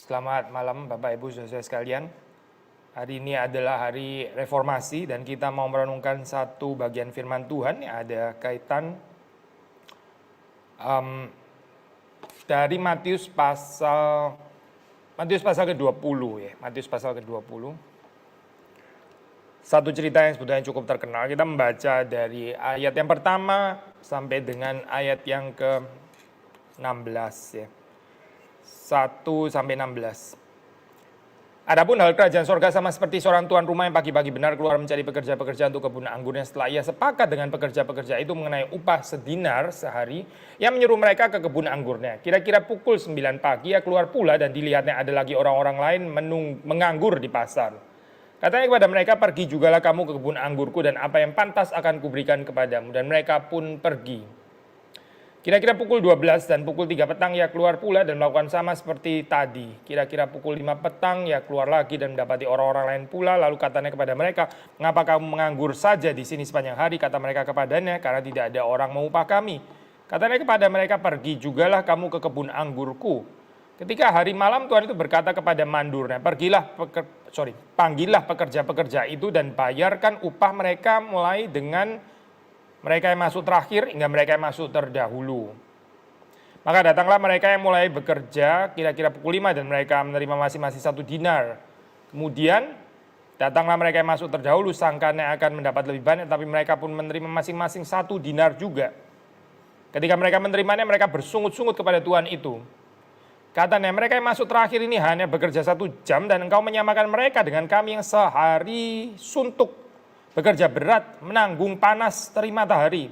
Selamat malam Bapak Ibu Saudara sekalian. Hari ini adalah hari reformasi dan kita mau merenungkan satu bagian firman Tuhan yang ada kaitan dari Matius pasal ke-20 ya. Matius pasal ke-20. Satu cerita yang sebetulnya cukup terkenal. Kita membaca dari ayat yang pertama sampai dengan ayat yang ke-16 ya. 1 sampai 16. Adapun hal kerajaan sorga sama seperti seorang tuan rumah yang pagi-pagi benar keluar mencari pekerja-pekerja untuk kebun anggurnya. Setelah ia sepakat dengan pekerja-pekerja itu mengenai upah sedinar sehari, ia menyuruh mereka ke kebun anggurnya. Kira-kira pukul 9 pagi ia keluar pula dan dilihatnya ada lagi orang-orang lain menganggur di pasar. Katanya kepada mereka, pergi jugalah kamu ke kebun anggurku dan apa yang pantas akan kuberikan kepadamu. Dan mereka pun pergi. Kira-kira pukul 12 dan pukul 3 petang ia keluar pula dan melakukan sama seperti tadi. Kira-kira pukul 5 petang ia keluar lagi dan mendapati orang-orang lain pula. Lalu katanya kepada mereka, mengapa kamu menganggur saja di sini sepanjang hari? Kata mereka kepadanya, karena tidak ada orang mengupah kami. Katanya kepada mereka, pergi jugalah kamu ke kebun anggurku. Ketika hari malam Tuhan itu berkata kepada mandurnya, panggillah pekerja-pekerja itu dan bayarkan upah mereka mulai dengan mereka yang masuk terakhir hingga mereka yang masuk terdahulu. Maka datanglah mereka yang mulai bekerja kira-kira pukul 5 dan mereka menerima masing-masing 1 dinar. Kemudian datanglah mereka yang masuk terdahulu sangkanya akan mendapat lebih banyak, tapi mereka pun menerima masing-masing 1 dinar juga. Ketika mereka menerimanya mereka bersungut-sungut kepada Tuhan itu. Katanya mereka yang masuk terakhir ini hanya bekerja 1 jam dan engkau menyamakan mereka dengan kami yang sehari suntuk. Bekerja berat, menanggung panas terik matahari.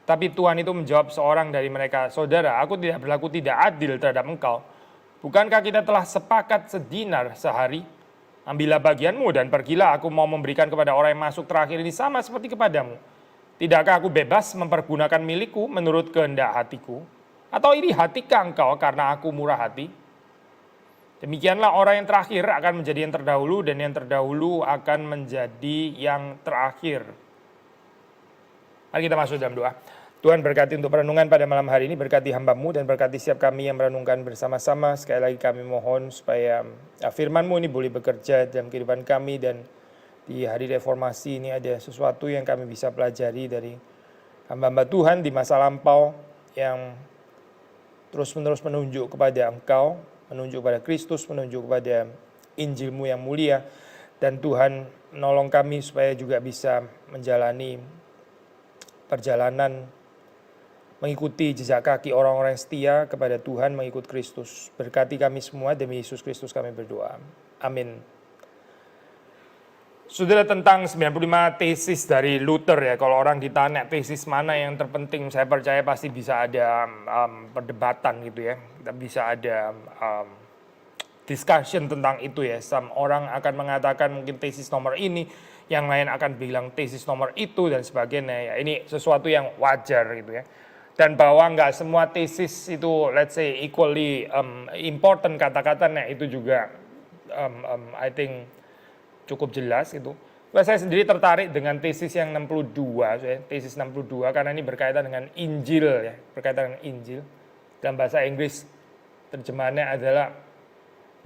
Tapi Tuhan itu menjawab seorang dari mereka, saudara, aku tidak berlaku tidak adil terhadap engkau. Bukankah kita telah sepakat sedinar sehari? Ambillah bagianmu dan pergilah, aku mau memberikan kepada orang yang masuk terakhir ini sama seperti kepadamu. Tidakkah aku bebas mempergunakan milikku menurut kehendak hatiku? Atau iri hatikah engkau karena aku murah hati? Demikianlah orang yang terakhir akan menjadi yang terdahulu dan yang terdahulu akan menjadi yang terakhir. Mari kita masuk dalam doa. Tuhan berkati untuk perenungan pada malam hari ini, berkati hamba-Mu dan berkati setiap kami yang merenungkan bersama-sama. Sekali lagi kami mohon supaya firman-Mu ini boleh bekerja dalam kehidupan kami dan di hari reformasi ini ada sesuatu yang kami bisa pelajari dari hamba-hamba Tuhan di masa lampau yang terus-menerus menunjuk kepada Engkau, menunjuk pada Kristus, menunjuk pada Injil-Mu yang mulia. Dan Tuhan menolong kami supaya juga bisa menjalani perjalanan mengikuti jejak kaki orang-orang yang setia kepada Tuhan, mengikut Kristus. Berkati kami semua, demi Yesus Kristus kami berdoa. Amin. Saudara, tentang 95 tesis dari Luther ya, kalau orang ditanya tesis mana yang terpenting, saya percaya pasti bisa ada perdebatan gitu ya, bisa ada discussion tentang itu ya. Some orang akan mengatakan mungkin tesis nomor ini, yang lain akan bilang tesis nomor itu dan sebagainya ya. Ini sesuatu yang wajar gitu ya. Dan bahwa nggak semua tesis itu let's say equally important kata-katanya itu juga I think cukup jelas gitu. Saya sendiri tertarik dengan tesis yang 62, tesis 62 karena ini berkaitan dengan Injil ya, berkaitan dengan Injil. Dalam bahasa Inggris terjemahannya adalah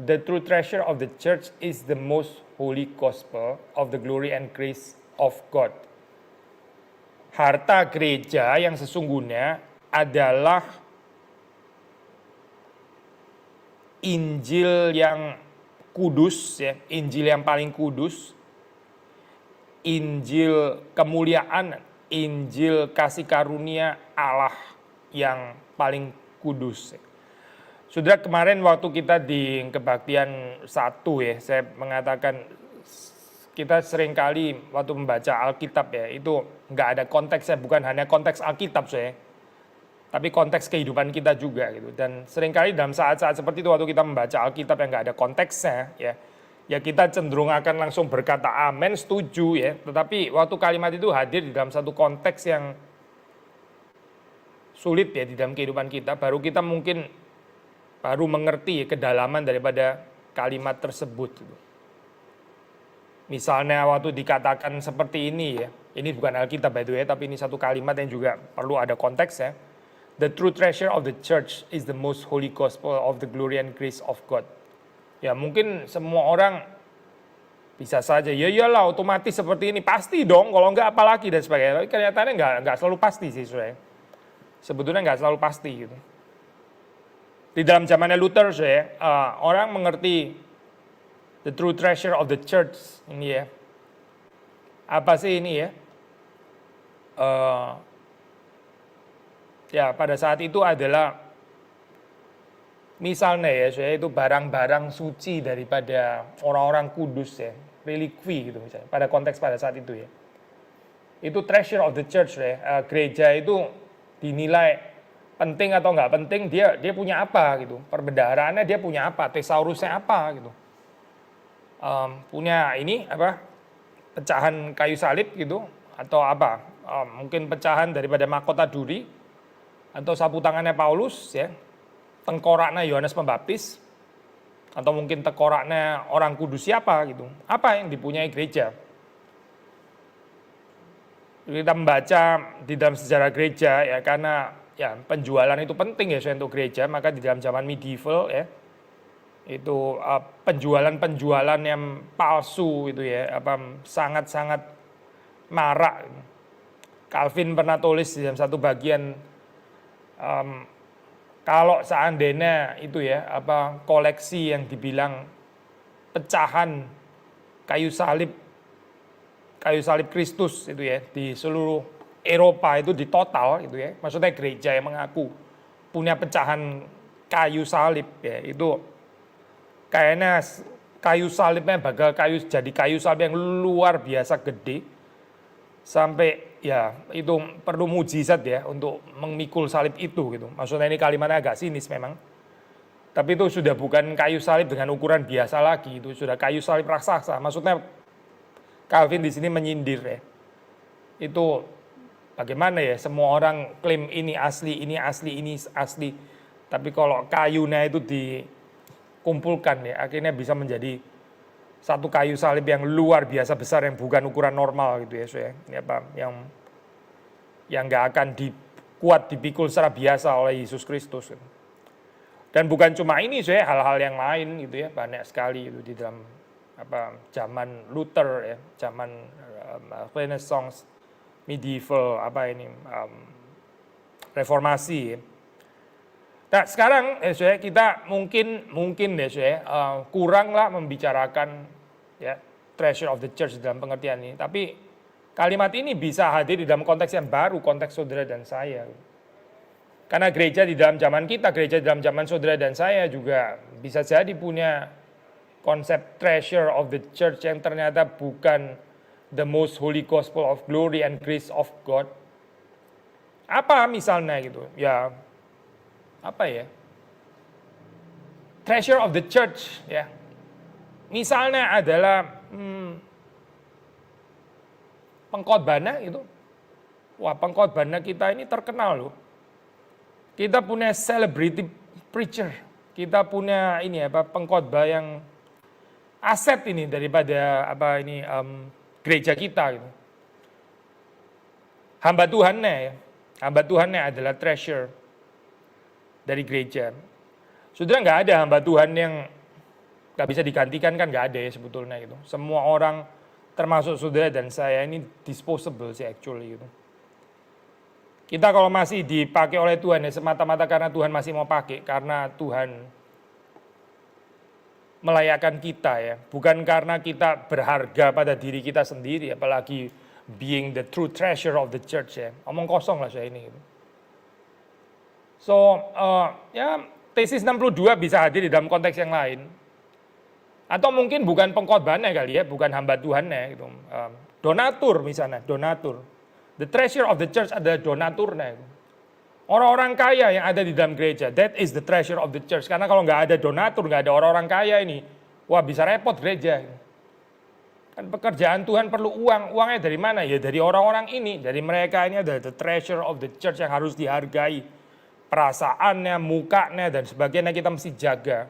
the true treasure of the church is the most holy gospel of the glory and grace of God. Harta gereja yang sesungguhnya adalah Injil yang kudus ya, Injil yang paling kudus, Injil kemuliaan, Injil kasih karunia Allah yang paling kudus. Saudara, kemarin waktu kita di kebaktian 1 ya, saya mengatakan kita seringkali waktu membaca Alkitab ya, itu nggak ada konteksnya, bukan hanya konteks Alkitab saya, tapi konteks kehidupan kita juga gitu. Dan seringkali dalam saat-saat seperti itu waktu kita membaca Alkitab yang nggak ada konteksnya ya kita cenderung akan langsung berkata amin, setuju ya. Tetapi waktu kalimat itu hadir di dalam satu konteks yang sulit ya di dalam kehidupan kita, baru kita mungkin baru mengerti kedalaman daripada kalimat tersebut. Misalnya waktu dikatakan seperti ini ya, ini bukan Alkitab by the way, tapi ini satu kalimat yang juga perlu ada konteks ya. The true treasure of the church is the most holy gospel of the glory and grace of God. Ya mungkin semua orang bisa saja, ya iyalah otomatis seperti ini, pasti dong, kalau enggak apalagi dan sebagainya. Tapi kenyataannya enggak selalu pasti sih, saudara. Sebetulnya enggak selalu pasti gitu. Di dalam zamannya Luther, saudara, orang mengerti the true treasure of the church ini ya. Apa sih ini ya? Ya pada saat itu adalah misalnya ya, saya itu barang-barang suci daripada orang-orang kudus ya, relikwi gitu misalnya, pada konteks pada saat itu ya. Itu treasure of the church ya, gereja itu dinilai penting atau nggak penting, dia punya apa gitu, perbendaharaannya dia punya apa, tesaurusnya apa gitu. Punya ini apa, pecahan kayu salib gitu, atau apa, mungkin pecahan daripada mahkota duri, atau sapu tangannya Paulus ya, tengkoraknya Yohanes Pembaptis, atau mungkin tengkoraknya orang kudus siapa gitu. Apa yang dipunyai gereja? Kita membaca di dalam sejarah gereja ya, karena ya penjualan itu penting ya untuk gereja, maka di dalam zaman medieval ya, itu penjualan yang palsu itu ya, sangat-sangat marak. Calvin pernah tulis di dalam satu bagian, kalau seandainya itu ya, koleksi yang dibilang pecahan kayu salib Kristus itu ya di seluruh Eropa itu di total itu ya, maksudnya gereja yang mengaku punya pecahan kayu salib ya, itu kayaknya kayu salibnya bakal jadi kayu salib yang luar biasa gede, sampai ya itu perlu mujizat ya untuk memikul salib itu gitu. Maksudnya ini kalimatnya agak sinis memang, tapi itu sudah bukan kayu salib dengan ukuran biasa lagi, itu sudah kayu salib raksasa. Maksudnya Calvin di sini menyindir ya, itu bagaimana ya, semua orang klaim ini asli, tapi kalau kayunya itu dikumpulkan ya, akhirnya bisa menjadi satu kayu salib yang luar biasa besar, yang bukan ukuran normal gitu ya, so ya. Ini apa yang nggak akan kuat dipikul secara biasa oleh Yesus Kristus. Dan bukan cuma ini, so ya, hal-hal yang lain gitu ya, banyak sekali itu di dalam zaman Luther ya, zaman Renaissance, medieval, reformasi ya. Nah sekarang ya, kita mungkin ya, kurang lah membicarakan ya treasure of the church dalam pengertian ini, tapi kalimat ini bisa hadir di dalam konteks yang baru, konteks saudara dan saya. Karena gereja di dalam zaman kita, gereja di dalam zaman saudara dan saya juga bisa jadi punya konsep treasure of the church yang ternyata bukan the most holy gospel of glory and grace of God. Apa misalnya gitu ya, treasure of the church ya, misalnya adalah pengkhotbahnya itu. Wah, pengkhotbahnya kita ini terkenal loh. Kita punya celebrity preacher, kita punya ini pengkhotbah yang aset ini daripada gereja kita gitu. Hamba Tuhannya adalah treasure dari gereja. Saudara, nggak ada hamba Tuhan yang nggak bisa digantikan, kan nggak ada ya sebetulnya gitu. Semua orang termasuk saudara dan saya ini disposable sih actually gitu. Kita kalau masih dipakai oleh Tuhan ya semata-mata karena Tuhan masih mau pakai, karena Tuhan melayakkan kita ya, bukan karena kita berharga pada diri kita sendiri, apalagi being the true treasure of the church ya. Omong kosong lah saya ini gitu. So, ya tesis 62 bisa hadir di dalam konteks yang lain. Atau mungkin bukan pengkhotbahnya kali ya, bukan hamba Tuhannya gitu. Donatur misalnya, donatur. The treasure of the church adalah donaturnya. Gitu. Orang-orang kaya yang ada di dalam gereja, that is the treasure of the church. Karena kalau nggak ada donatur, nggak ada orang-orang kaya ini, wah bisa repot gereja. Kan pekerjaan Tuhan perlu uang, uangnya dari mana? Ya dari orang-orang ini, dari mereka ini adalah the treasure of the church yang harus dihargai. Perasaannya, mukanya, dan sebagainya kita mesti jaga.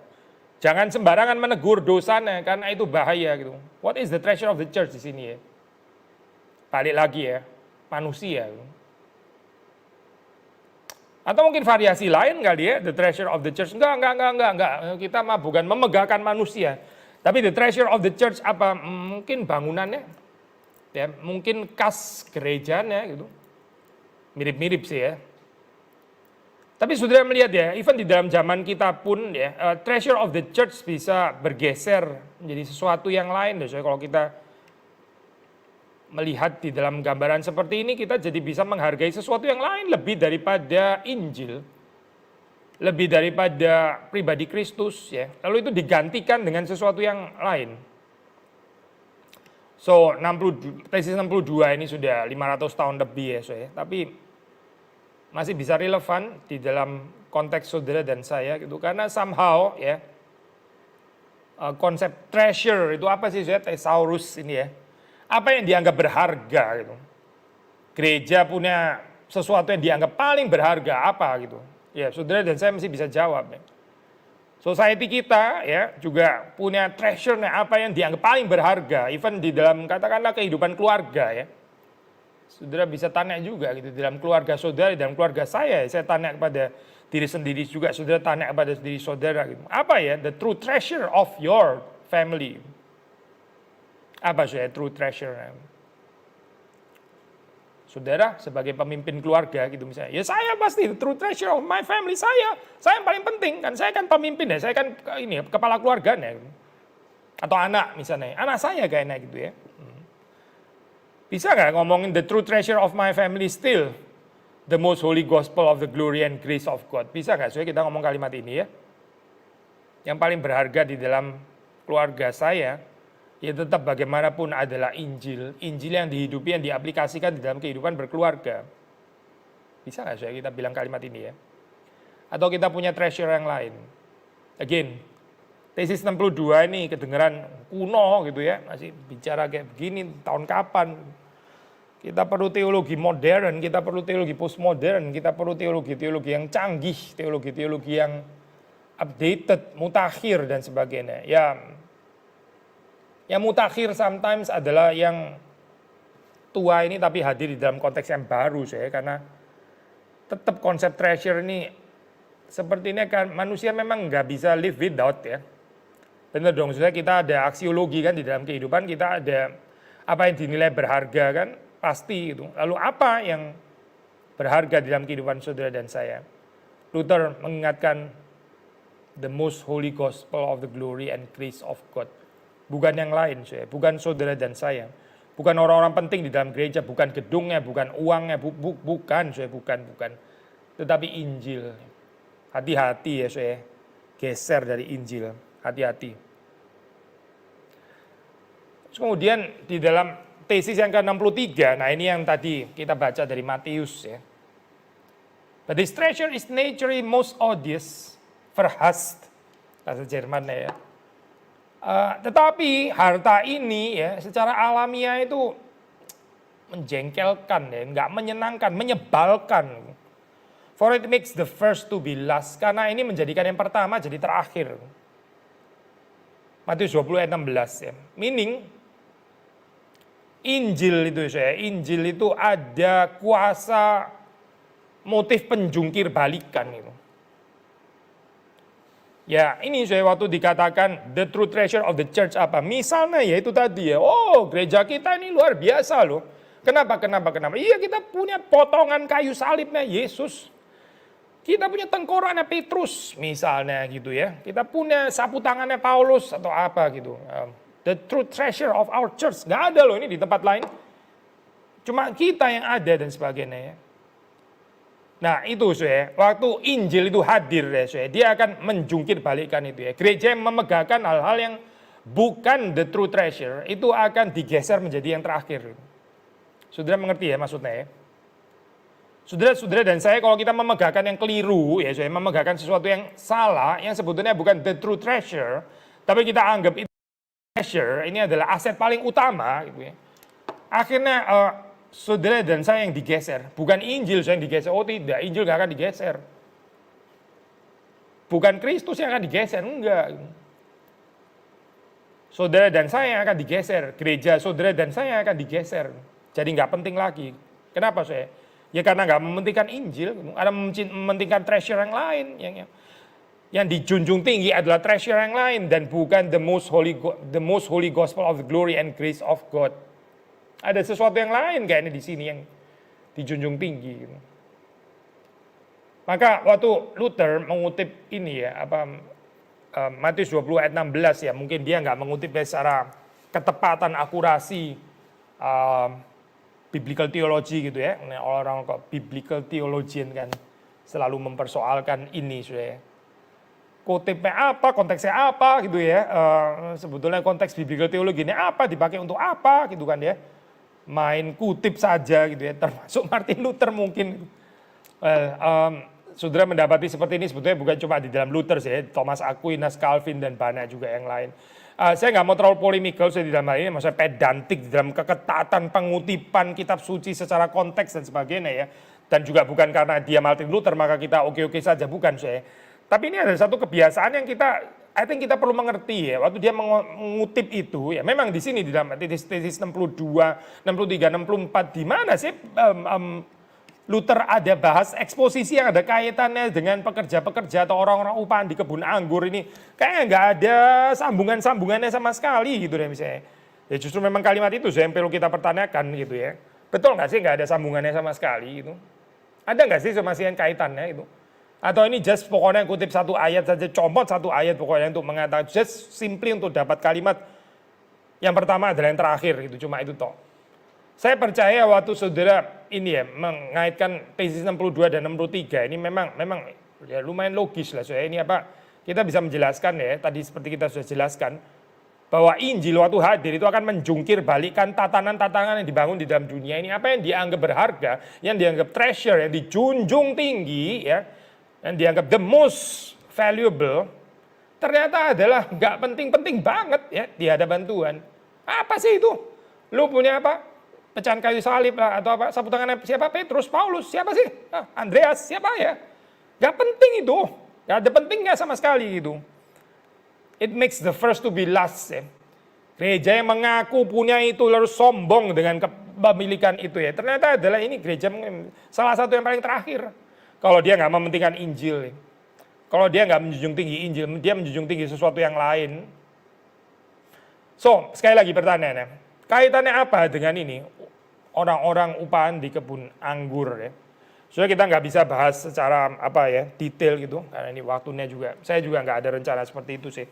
Jangan sembarangan menegur dosanya, karena itu bahaya gitu. What is the treasure of the church di sini ya? Balik lagi ya, manusia. Atau mungkin variasi lain kali ya, the treasure of the church. Enggak. Kita mah bukan memegahkan manusia. Tapi the treasure of the church apa? Mungkin bangunannya, ya, mungkin kas gerejanya gitu. Mirip-mirip sih ya. Tapi saudara melihat ya, even di dalam zaman kita pun ya, treasure of the church bisa bergeser menjadi sesuatu yang lain. Soalnya kalau kita melihat di dalam gambaran seperti ini, kita jadi bisa menghargai sesuatu yang lain lebih daripada Injil, lebih daripada pribadi Kristus ya. Lalu itu digantikan dengan sesuatu yang lain. So, tesis 62 ini sudah 500 tahun lebih ya, tapi masih bisa relevan di dalam konteks saudara dan saya gitu, karena somehow ya, konsep treasure itu apa sih, thesaurus ini ya, apa yang dianggap berharga gitu. Gereja punya sesuatu yang dianggap paling berharga apa gitu. Ya, saudara dan saya mesti bisa jawab ya. Society kita ya juga punya treasure apa yang dianggap paling berharga, even di dalam katakanlah kehidupan keluarga ya. Saudara bisa tanya juga gitu, dalam keluarga saudara, dalam keluarga saya tanya kepada diri sendiri juga, saudara tanya kepada diri saudara gitu. Apa ya the true treasure of your family? Apa sih true treasure? Saudara sebagai pemimpin keluarga gitu misalnya, ya saya pasti the true treasure of my family, saya yang paling penting kan, saya kan pemimpin ya, saya kan ini kepala keluarganya. Atau anak misalnya, anak saya kayaknya gitu ya. Bisa nggak ngomongin the true treasure of my family still the most holy gospel of the glory and grace of God? Bisa nggak? Soalnya kita ngomong kalimat ini ya. Yang paling berharga di dalam keluarga saya, ya tetap bagaimanapun adalah Injil. Injil yang dihidupi, yang diaplikasikan di dalam kehidupan berkeluarga. Bisa nggak soalnya kita bilang kalimat ini ya? Atau kita punya treasure yang lain? Again, tesis 62 ini kedengeran kuno gitu ya. Masih bicara kayak begini, tahun kapan? Kita perlu teologi modern, kita perlu teologi postmodern, kita perlu teologi yang canggih, teologi yang updated, mutakhir dan sebagainya. Ya mutakhir sometimes adalah yang tua ini tapi hadir di dalam konteks yang baru saya, karena tetap konsep treasure ini sepertinya kan manusia memang nggak bisa live without ya. Benar dong, sudah kita ada aksiologi kan di dalam kehidupan, kita ada apa yang dinilai berharga kan, pasti itu. Lalu apa yang berharga di dalam kehidupan saudara dan saya? Luther mengingatkan the most holy gospel of the glory and grace of God. Bukan yang lain, bukan saudara dan saya. Bukan orang-orang penting di dalam gereja, bukan gedungnya, bukan uangnya, bukan. Tetapi Injil. Hati-hati ya, geser dari Injil. Hati-hati. Kemudian di dalam tesis yang ke-63, nah ini yang tadi kita baca dari Matius ya. But this treasure is naturally most odious, verhasst, bahasa Jermannya ya. Tetapi harta ini ya secara alamiah itu menjengkelkan ya, nggak menyenangkan, menyebalkan. For it makes the first to be last, karena ini menjadikan yang pertama jadi terakhir. Matius 20 ayat 16 ya. Meaning Injil itu ada kuasa motif penjungkir balikan itu. Ya ini waktu dikatakan the true treasure of the church apa? Misalnya ya itu tadi ya, gereja kita ini luar biasa loh. Kenapa? Iya kita punya potongan kayu salibnya Yesus. Kita punya tengkoraknya Petrus misalnya gitu ya. Kita punya sapu tangannya Paulus atau apa gitu. The true treasure of our church. Nggak ada loh ini di tempat lain. Cuma kita yang ada dan sebagainya ya. Nah itu waktu Injil itu hadir ya dia akan menjungkir balikan itu ya. Gereja yang memegahkan hal-hal yang bukan the true treasure itu akan digeser menjadi yang terakhir. Saudara mengerti ya maksudnya ya. Saudara dan saya kalau kita memegahkan yang keliru ya, memegahkan sesuatu yang salah, yang sebetulnya bukan the true treasure, tapi kita anggap itu treasure, ini adalah aset paling utama gitu ya. Akhirnya saudara dan saya yang digeser, bukan Injil yang digeser. Oh tidak, Injil nggak akan digeser. Bukan Kristus yang akan digeser, enggak. Saudara dan saya yang akan digeser, gereja saudara dan saya yang akan digeser. Jadi nggak penting lagi. Kenapa Ya karena nggak mementingkan Injil, karena mementingkan treasure yang lain. Yang dijunjung tinggi adalah treasure yang lain dan bukan the most holy gospel of the glory and grace of God. Ada sesuatu yang lain kayaknya di sini yang dijunjung tinggi. Gitu. Maka waktu Luther mengutip ini ya, Matius 20 ayat 16 ya, mungkin dia nggak mengutipnya secara ketepatan, akurasi, biblical theology gitu ya. Orang-orang kok biblical theologian kan selalu mempersoalkan ini sudah ya. Kutipnya apa, konteksnya apa gitu ya. Sebetulnya konteks biblical theology ini apa, dipakai untuk apa gitu kan ya. Main kutip saja gitu ya, termasuk Martin Luther mungkin. Saudara mendapati seperti ini sebetulnya bukan cuma di dalam Luther sih, Thomas Aquinas, Calvin dan banyak juga yang lain. Saya nggak mau terlalu polemikal saya di dalam hal ini, maksudnya pedantik di dalam keketatan pengutipan kitab suci secara konteks dan sebagainya ya. Dan juga bukan karena dia Martin Luther maka kita oke-oke saja, bukan saya. Tapi ini ada satu kebiasaan yang I think kita perlu mengerti ya. Waktu dia mengutip itu ya, memang di sini di dalam tesis 62, 63, 64 di mana sih Luther ada bahas eksposisi yang ada kaitannya dengan pekerja-pekerja atau orang-orang upahan di kebun anggur ini. Kayaknya nggak ada sambungannya sama sekali gitu deh misalnya. Ya justru memang kalimat itu yang perlu kita pertanyakan gitu ya. Betul nggak sih nggak ada sambungannya sama sekali gitu? Ada nggak sih semasian kaitannya itu? Atau ini just pokoknya kutip satu ayat saja, comot satu ayat pokoknya untuk mengatakan, just simply untuk dapat kalimat yang pertama adalah yang terakhir gitu, cuma itu toh. Saya percaya waktu saudara ini ya mengaitkan tesis 62 dan 63 ini memang ya lumayan logis lah soalnya ini apa kita bisa menjelaskan ya tadi seperti kita sudah jelaskan bahwa Injil waktu hadir itu akan menjungkir balikkan tatanan-tatanan yang dibangun di dalam dunia ini, apa yang dianggap berharga, yang dianggap treasure, yang dijunjung tinggi ya, yang dianggap the most valuable ternyata adalah nggak penting-penting banget ya di hadapan Tuhan. Apa sih itu? Lu punya apa? Pecahan kayu salib lah atau apa, sapu tangan siapa? Petrus, Paulus, siapa sih? Andreas, siapa ya? Gak penting itu, gak ada pentingnya sama sekali itu. It makes the first to be last ya. Gereja yang mengaku punya itu lalu sombong dengan kepemilikan itu ya. Ternyata adalah ini gereja salah satu yang paling terakhir. Kalau dia nggak mementingkan Injil, ya. Kalau dia nggak menjunjung tinggi Injil, dia menjunjung tinggi sesuatu yang lain. So sekali lagi pertanyaannya, kaitannya apa dengan ini? Orang-orang upahan di kebun anggur ya. Soalnya kita nggak bisa bahas secara apa ya detail gitu karena ini waktunya juga. Saya juga nggak ada rencana seperti itu sih.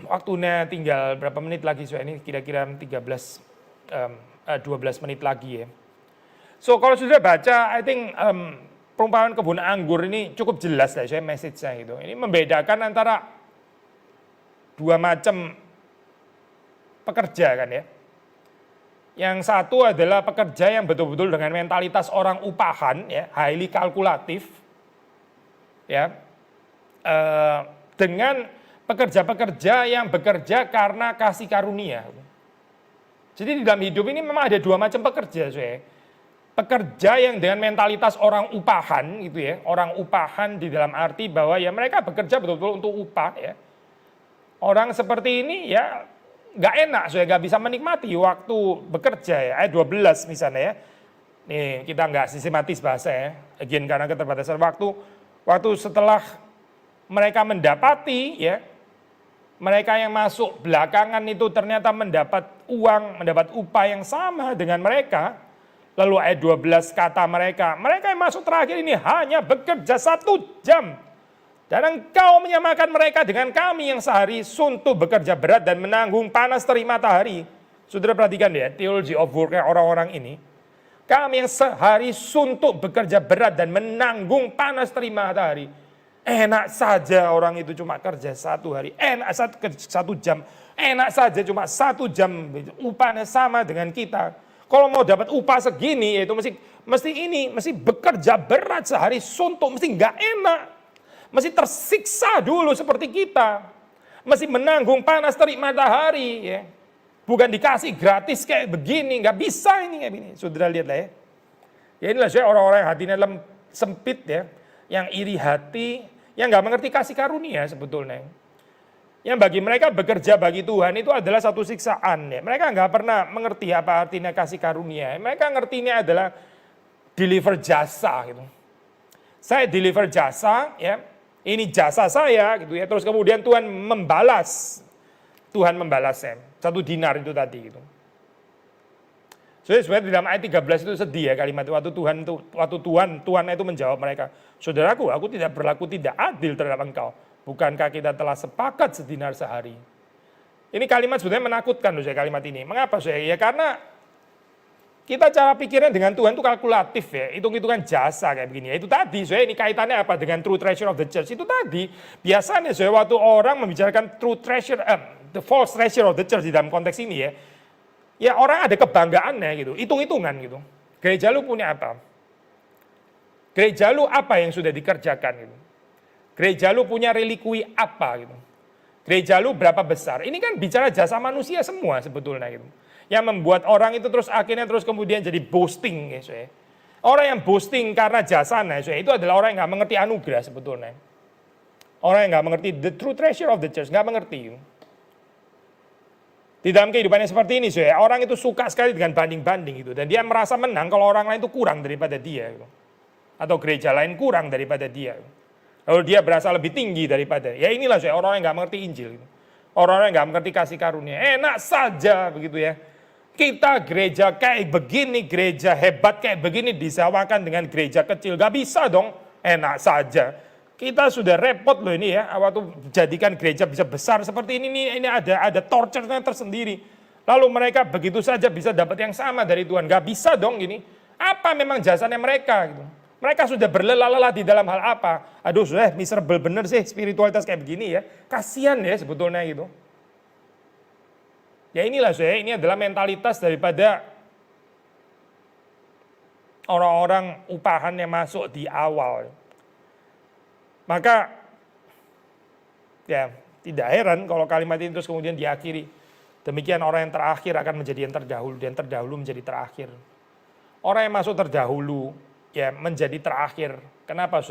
Waktunya tinggal berapa menit lagi soalnya ini kira-kira 12 menit lagi ya. So kalau sudah baca, I think perumpamaan kebun anggur ini cukup jelas lah saya message-nya itu. Ini membedakan antara dua macam pekerja kan ya. Yang satu adalah pekerja yang betul-betul dengan mentalitas orang upahan, ya, highly kalkulatif, ya, dengan pekerja-pekerja yang bekerja karena kasih karunia. Jadi di dalam hidup ini memang ada dua macam pekerja, saya. Pekerja yang dengan mentalitas orang upahan, gitu ya, orang upahan di dalam arti bahwa ya mereka bekerja betul-betul untuk upah, ya. Orang seperti ini ya nggak enak, saya nggak bisa menikmati waktu bekerja ya, ayat 12 misalnya ya. Nih kita nggak sistematis bahasa ya, again karena keterbatasan waktu setelah mereka mendapati ya, mereka yang masuk belakangan itu ternyata mendapat uang, mendapat upah yang sama dengan mereka. Lalu ayat 12 kata mereka yang masuk terakhir ini hanya bekerja 1 jam. Dan engkau menyamakan mereka dengan kami yang sehari suntuk bekerja berat dan menanggung panas terik matahari. Saudara perhatikan ya, theology of work-nya orang-orang ini. Kami yang sehari suntuk bekerja berat dan menanggung panas terik matahari. Enak saja orang itu cuma kerja 1 hari, enak 1 jam. Enak saja cuma 1 jam, upahnya sama dengan kita. Kalau mau dapat upah segini, itu mesti bekerja berat sehari suntuk, mesti nggak enak. Mesti tersiksa dulu seperti kita. Mesti menanggung panas terik matahari. Ya. Bukan dikasih gratis kayak begini. Nggak bisa ini kayak begini. Saudara lihat lah ya. Ya inilah saya orang-orang yang hatinya sempit ya. Yang iri hati. Yang nggak mengerti kasih karunia sebetulnya. Yang bagi mereka bekerja bagi Tuhan itu adalah satu siksaan. Ya. Mereka nggak pernah mengerti apa artinya kasih karunia. Mereka ngertinya adalah deliver jasa gitu. Saya deliver jasa, ya. Ini jasa saya gitu ya. Terus kemudian Tuhan membalas. Tuhan membalasnya. 1 dinar itu tadi gitu. Sebenarnya di dalam ayat 13 itu sedih ya kalimat waktu Tuhan itu menjawab mereka, saudaraku, aku tidak berlaku tidak adil terhadap engkau. Bukankah kita telah sepakat sedinar sehari? Ini kalimat sebenarnya menakutkan loh saya kalimat ini. Mengapa saya? Ya karena kita cara pikirnya dengan Tuhan itu kalkulatif ya, hitung-hitungan jasa kayak begini. Ya, itu tadi, saya ini kaitannya apa dengan true treasure of the church? Itu tadi, biasanya saya waktu orang membicarakan true treasure, the false treasure of the church di dalam konteks ini ya orang ada kebanggaannya gitu, hitung-hitungan gitu. Gereja lu punya apa? Gereja lu apa yang sudah dikerjakan gitu? Gereja lu punya relikui apa gitu? Gereja lu berapa besar? Ini kan bicara jasa manusia semua sebetulnya gitu. Yang membuat orang itu terus akhirnya terus kemudian jadi boasting ya. Orang yang boasting karena jasanya itu adalah orang yang nggak mengerti anugerah sebetulnya. Orang yang nggak mengerti the true treasure of the church, nggak mengerti. Di dalam kehidupannya seperti ini orang itu suka sekali dengan banding-banding gitu. Dan dia merasa menang kalau orang lain itu kurang daripada dia gitu. Atau gereja lain kurang daripada dia. Lalu dia berasa lebih tinggi daripada. Ya inilah orang yang nggak mengerti Injil gitu. Orang-orang yang nggak mengerti kasih karunia. Enak saja begitu ya. Kita gereja kayak begini, gereja hebat kayak begini disamakan dengan gereja kecil. Gak bisa dong, enak saja. Kita sudah repot loh ini ya, waktu jadikan gereja bisa besar seperti ini ada torture-nya tersendiri. Lalu mereka begitu saja bisa dapat yang sama dari Tuhan. Gak bisa dong gini. Apa memang jasanya mereka gitu. Mereka sudah berlelah-lelah di dalam hal apa? Aduh sudah miserable bener sih spiritualitas kayak begini ya. Kasian ya sebetulnya gitu. Ya inilah ini adalah mentalitas daripada orang-orang upahan yang masuk di awal. Maka ya tidak heran kalau kalimat ini terus kemudian diakhiri. Demikian orang yang terakhir akan menjadi yang terdahulu dan terdahulu menjadi terakhir. Orang yang masuk terdahulu ya menjadi terakhir. Kenapa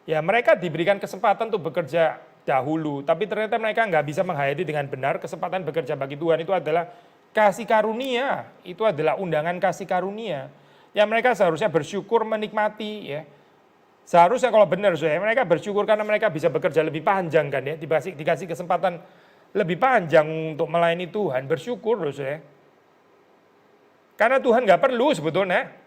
Ya mereka diberikan kesempatan untuk bekerja dahulu, tapi ternyata mereka nggak bisa menghayati dengan benar kesempatan bekerja bagi Tuhan itu adalah kasih karunia, itu adalah undangan kasih karunia. Ya mereka seharusnya bersyukur menikmati ya. Seharusnya kalau benar mereka bersyukur karena mereka bisa bekerja lebih panjang kan ya, dikasih kesempatan lebih panjang untuk melayani Tuhan, bersyukur loh Karena Tuhan nggak perlu sebetulnya.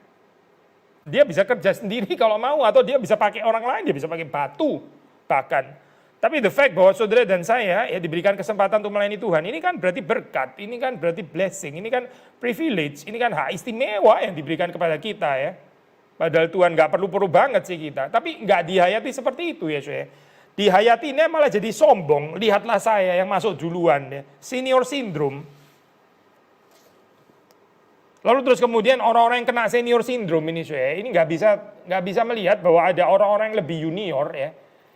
Dia bisa kerja sendiri kalau mau, atau dia bisa pakai orang lain, dia bisa pakai batu bahkan. Tapi the fact bahwa saudara dan saya ya diberikan kesempatan untuk melayani Tuhan, ini kan berarti berkat, ini kan berarti blessing, ini kan privilege, ini kan hak istimewa yang diberikan kepada kita ya. Padahal Tuhan nggak perlu banget sih kita, tapi nggak dihayati seperti itu ya Dihayatinya malah jadi sombong, lihatlah saya yang masuk duluan ya, senior syndrome. Lalu terus kemudian orang-orang yang kena senior syndrome ini ini nggak bisa melihat bahwa ada orang-orang yang lebih junior ya,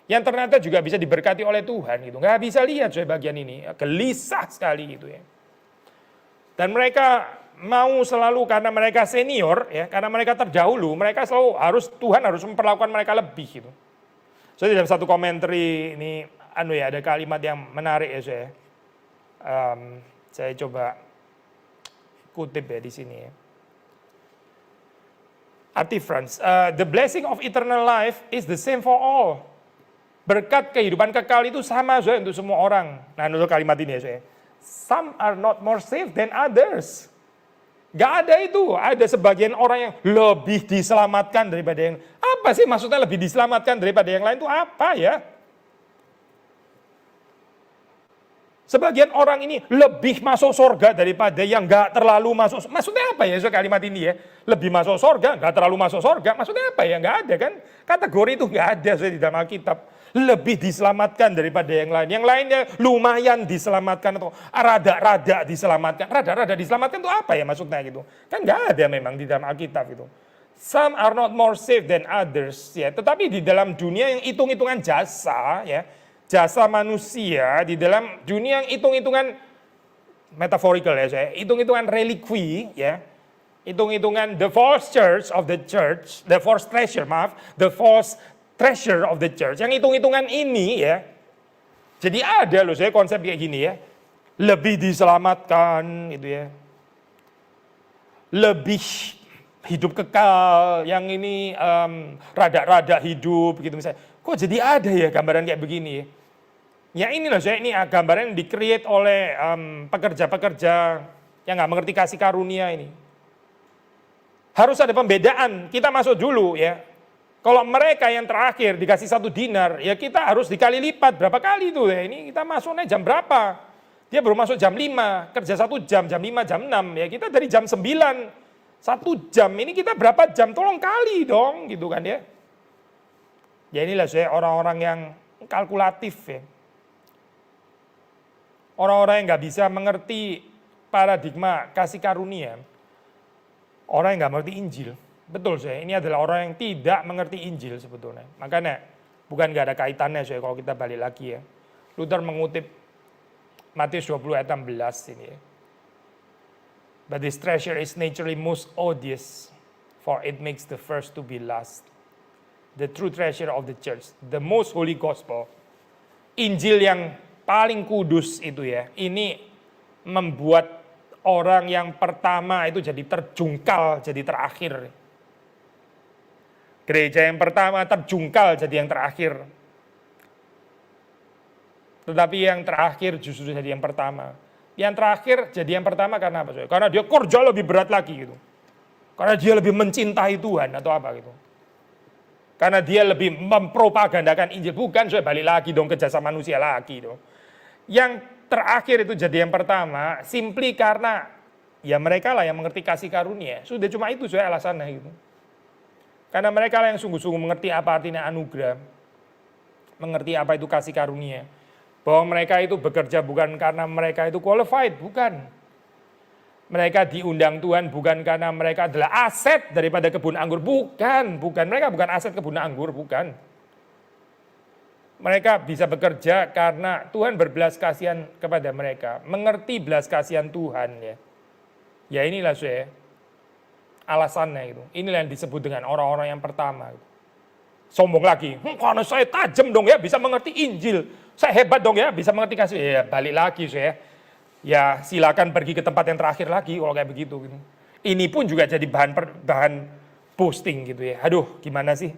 yang ternyata juga bisa diberkati oleh Tuhan gitu. Nggak bisa lihat bagian ini, gelisah sekali gitu ya. Dan mereka mau selalu karena mereka senior ya, karena mereka terdahulu, mereka selalu Tuhan harus memperlakukan mereka lebih gitu. Dalam satu komentar ini ada kalimat yang menarik ya saya coba kutip ya di sini ya. Arti Franz, the blessing of eternal life is the same for all. Berkat kehidupan kekal itu sama untuk semua orang. Nah, menurut kalimat ini ya some are not more safe than others. Gak ada itu, ada sebagian orang yang lebih diselamatkan daripada yang, apa sih maksudnya lebih diselamatkan daripada yang lain itu apa ya? Sebagian orang ini lebih masuk surga daripada yang gak terlalu masuk. Maksudnya apa ya kalimat ini ya? Lebih masuk surga, gak terlalu masuk surga. Maksudnya apa ya? Gak ada kan? Kategori itu gak ada di dalam Alkitab. Lebih diselamatkan daripada yang lain. Yang lainnya lumayan diselamatkan atau rada-rada diselamatkan. Rada-rada diselamatkan itu apa ya maksudnya gitu? Kan gak ada memang di dalam Alkitab itu. Some are not more safe than others ya. Tetapi di dalam dunia yang hitung-hitungan jasa ya, jasa manusia di dalam dunia yang hitung-hitungan metaphorical ya hitung-hitungan relikui ya, hitung-hitungan the false church of the church, the false treasure the false treasure of the church, yang hitung-hitungan ini ya. Jadi ada konsep kayak gini ya, lebih diselamatkan gitu ya, lebih hidup kekal, yang ini rada-rada hidup gitu misalnya. Kok jadi ada ya gambaran kayak begini ya? Ya inilah saya, ini gambaran yang di-create oleh pekerja-pekerja yang nggak mengerti kasih karunia ini. Harus ada pembedaan, kita masuk dulu ya. Kalau mereka yang terakhir dikasih 1 dinar, ya kita harus dikali lipat berapa kali itu ya. Ini kita masuknya jam berapa? Dia baru masuk jam 5, kerja 1 jam, jam 5, jam 6. Ya kita dari jam 9, 1 jam, ini kita berapa jam? Tolong kali dong, gitu kan ya. Ya inilah saya orang-orang yang kalkulatif ya. Orang-orang yang nggak bisa mengerti paradigma kasih karunia. Orang yang nggak mengerti Injil. Betul saya, ini adalah orang yang tidak mengerti Injil sebetulnya. Makanya bukan nggak ada kaitannya saya kalau kita balik lagi ya. Luther mengutip Matius 20 ayat 16 ini ya. But this treasure is naturally most odious, for it makes the first to be last. The true treasure of the church, the most holy gospel. Injil yang paling kudus itu ya, ini membuat orang yang pertama itu jadi terjungkal, jadi terakhir. Gereja yang pertama terjungkal jadi yang terakhir. Tetapi yang terakhir justru jadi yang pertama. Yang terakhir jadi yang pertama karena apa? Karena dia kerja lebih berat lagi gitu. Karena dia lebih mencintai Tuhan atau apa gitu. Karena dia lebih mempropagandakan Injil. Bukan, saya balik lagi dong ke jasa manusia lagi dong. Yang terakhir itu jadi yang pertama, simply karena ya mereka lah yang mengerti kasih karunia. Sudah cuma itu saya alasannya gitu. Karena mereka lah yang sungguh-sungguh mengerti apa artinya anugerah. Mengerti apa itu kasih karunia. Bahwa mereka itu bekerja bukan karena mereka itu qualified, bukan. Mereka diundang Tuhan bukan karena mereka adalah aset daripada kebun anggur, bukan. Mereka bukan aset kebun anggur, bukan. Mereka bisa bekerja karena Tuhan berbelas kasihan kepada mereka, mengerti belas kasihan Tuhan ya. Ya inilah saya alasannya itu. Inilah yang disebut dengan orang-orang yang pertama. Sombong lagi, karena saya tajam dong ya bisa mengerti Injil. Saya hebat dong ya bisa mengerti kasih. Ya balik lagi saya. Ya silakan pergi ke tempat yang terakhir lagi kalau kayak begitu. Gitu. Ini pun juga jadi bahan posting gitu ya. Aduh gimana sih?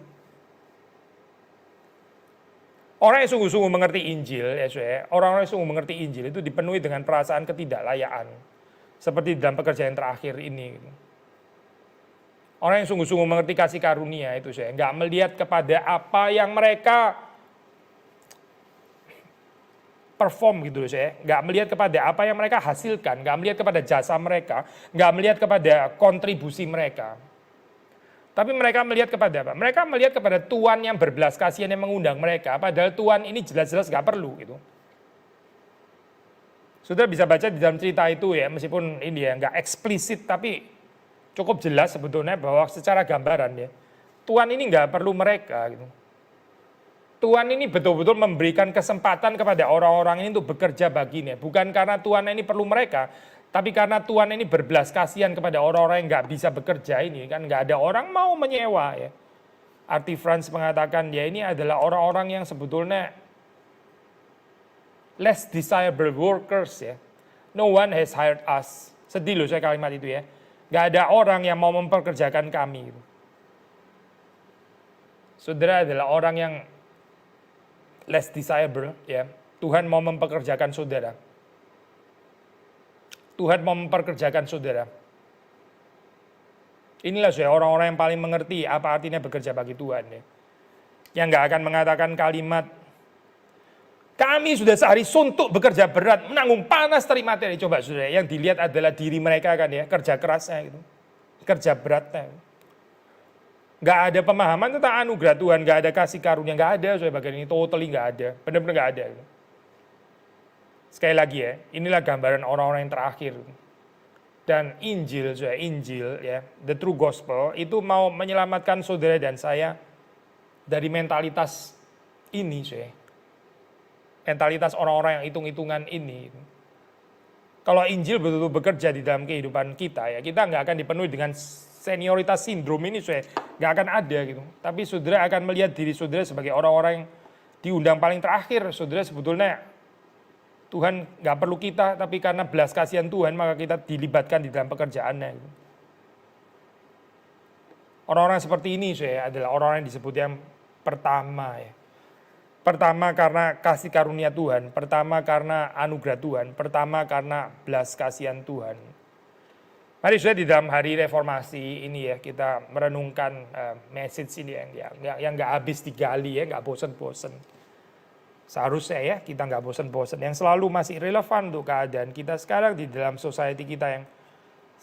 Orang yang sungguh-sungguh mengerti Injil, ya saya, orang-orang yang sungguh mengerti Injil itu dipenuhi dengan perasaan ketidaklayaan. Seperti dalam pekerjaan yang terakhir ini. Gitu. Orang yang sungguh-sungguh mengerti kasih karunia itu saya, nggak melihat kepada apa yang mereka perform gitu loh saya, nggak melihat kepada apa yang mereka hasilkan, nggak melihat kepada jasa mereka, nggak melihat kepada kontribusi mereka. Tapi mereka melihat kepada apa? Mereka melihat kepada Tuhan yang berbelas kasihan yang mengundang mereka, padahal Tuhan ini jelas-jelas nggak perlu gitu. Sudah bisa baca di dalam cerita itu ya, meskipun ini ya nggak eksplisit tapi cukup jelas sebetulnya bahwa secara gambaran ya, Tuhan ini nggak perlu mereka gitu. Tuhan ini betul-betul memberikan kesempatan kepada orang-orang ini untuk bekerja baginya. Bukan karena Tuhan ini perlu mereka, tapi karena Tuhan ini berbelas kasihan kepada orang-orang yang nggak bisa bekerja ini. Kan nggak ada orang mau menyewa ya. Arti Franz mengatakan ya ini adalah orang-orang yang sebetulnya less desirable workers ya. No one has hired us. Sedih loh saya kalimat itu ya. Nggak ada orang yang mau memperkerjakan kami. Saudara adalah orang yang less desirable ya. Tuhan mau mempekerjakan saudara. Tuhan mau mempekerjakan saudara. Inilah saya orang-orang yang paling mengerti apa artinya bekerja bagi Tuhan ya. Yang nggak akan mengatakan kalimat kami sudah sehari suntuk bekerja berat, menanggung panas terik materi. Coba saudara, yang dilihat adalah diri mereka kan ya, kerja kerasnya gitu. Kerja beratnya. Nggak ada pemahaman tentang anugerah Tuhan, nggak ada kasih karunia, nggak ada soal bagian ini, totally nggak ada, benar-benar nggak ada. Sekali lagi ya, inilah gambaran orang-orang yang terakhir. Dan Injil ya, the true gospel itu mau menyelamatkan saudara dan saya dari mentalitas ini, mentalitas orang-orang yang hitung-hitungan ini. Kalau Injil betul-betul bekerja di dalam kehidupan kita ya, kita nggak akan dipenuhi dengan senioritas sindrom ini nggak akan ada gitu. Tapi saudara akan melihat diri saudara sebagai orang-orang yang diundang paling terakhir. Saudara sebetulnya Tuhan nggak perlu kita, tapi karena belas kasihan Tuhan maka kita dilibatkan di dalam pekerjaannya. Gitu. Orang-orang seperti ini saya adalah orang-orang yang disebut yang pertama ya. Pertama karena kasih karunia Tuhan, pertama karena anugerah Tuhan, pertama karena belas kasihan Tuhan. Mari sudah di dalam hari reformasi ini ya kita merenungkan message ini yang nggak habis digali ya, nggak bosen-bosen. Seharusnya ya kita nggak bosen-bosen, yang selalu masih relevan untuk keadaan kita sekarang di dalam society kita yang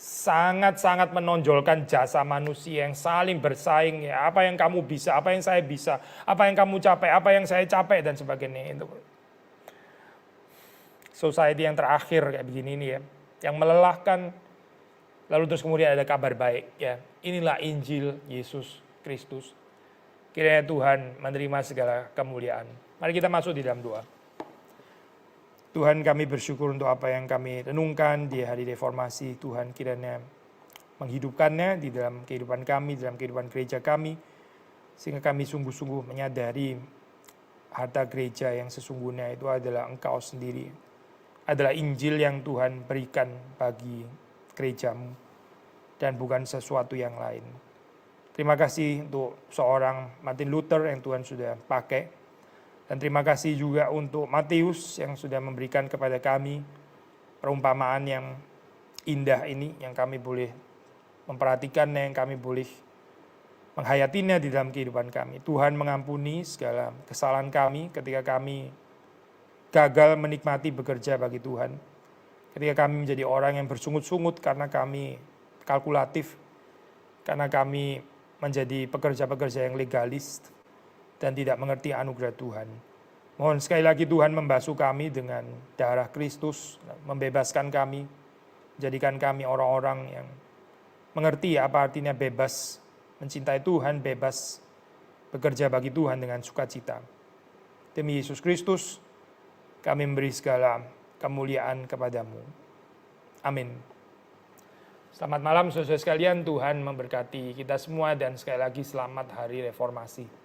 sangat-sangat menonjolkan jasa manusia yang saling bersaing ya, apa yang kamu bisa, apa yang saya bisa, apa yang kamu capai, apa yang saya capai dan sebagainya. Itu society yang terakhir kayak begini nih ya, yang melelahkan. Lalu terus kemudian ada kabar baik ya. Inilah Injil Yesus Kristus. Kiranya Tuhan menerima segala kemuliaan. Mari kita masuk di dalam doa. Tuhan, kami bersyukur untuk apa yang kami renungkan di hari reformasi. Tuhan kiranya menghidupkannya di dalam kehidupan kami, dalam kehidupan gereja kami. Sehingga kami sungguh-sungguh menyadari harta gereja yang sesungguhnya itu adalah Engkau sendiri. Adalah Injil yang Tuhan berikan bagi gerejamu. Dan bukan sesuatu yang lain. Terima kasih untuk seorang Martin Luther yang Tuhan sudah pakai. Dan terima kasih juga untuk Matius yang sudah memberikan kepada kami perumpamaan yang indah ini, yang kami boleh memperhatikannya, yang kami boleh menghayatinya di dalam kehidupan kami. Tuhan mengampuni segala kesalahan kami ketika kami gagal menikmati bekerja bagi Tuhan. Ketika kami menjadi orang yang bersungut-sungut karena kami kalkulatif, karena kami menjadi pekerja-pekerja yang legalis, dan tidak mengerti anugerah Tuhan. Mohon sekali lagi Tuhan membasuh kami dengan darah Kristus, membebaskan kami, jadikan kami orang-orang yang mengerti apa artinya bebas mencintai Tuhan, bebas bekerja bagi Tuhan dengan sukacita. Demi Yesus Kristus, kami memberi segala kemuliaan kepadamu. Amin. Selamat malam saudara sekalian, Tuhan memberkati kita semua dan sekali lagi selamat Hari Reformasi.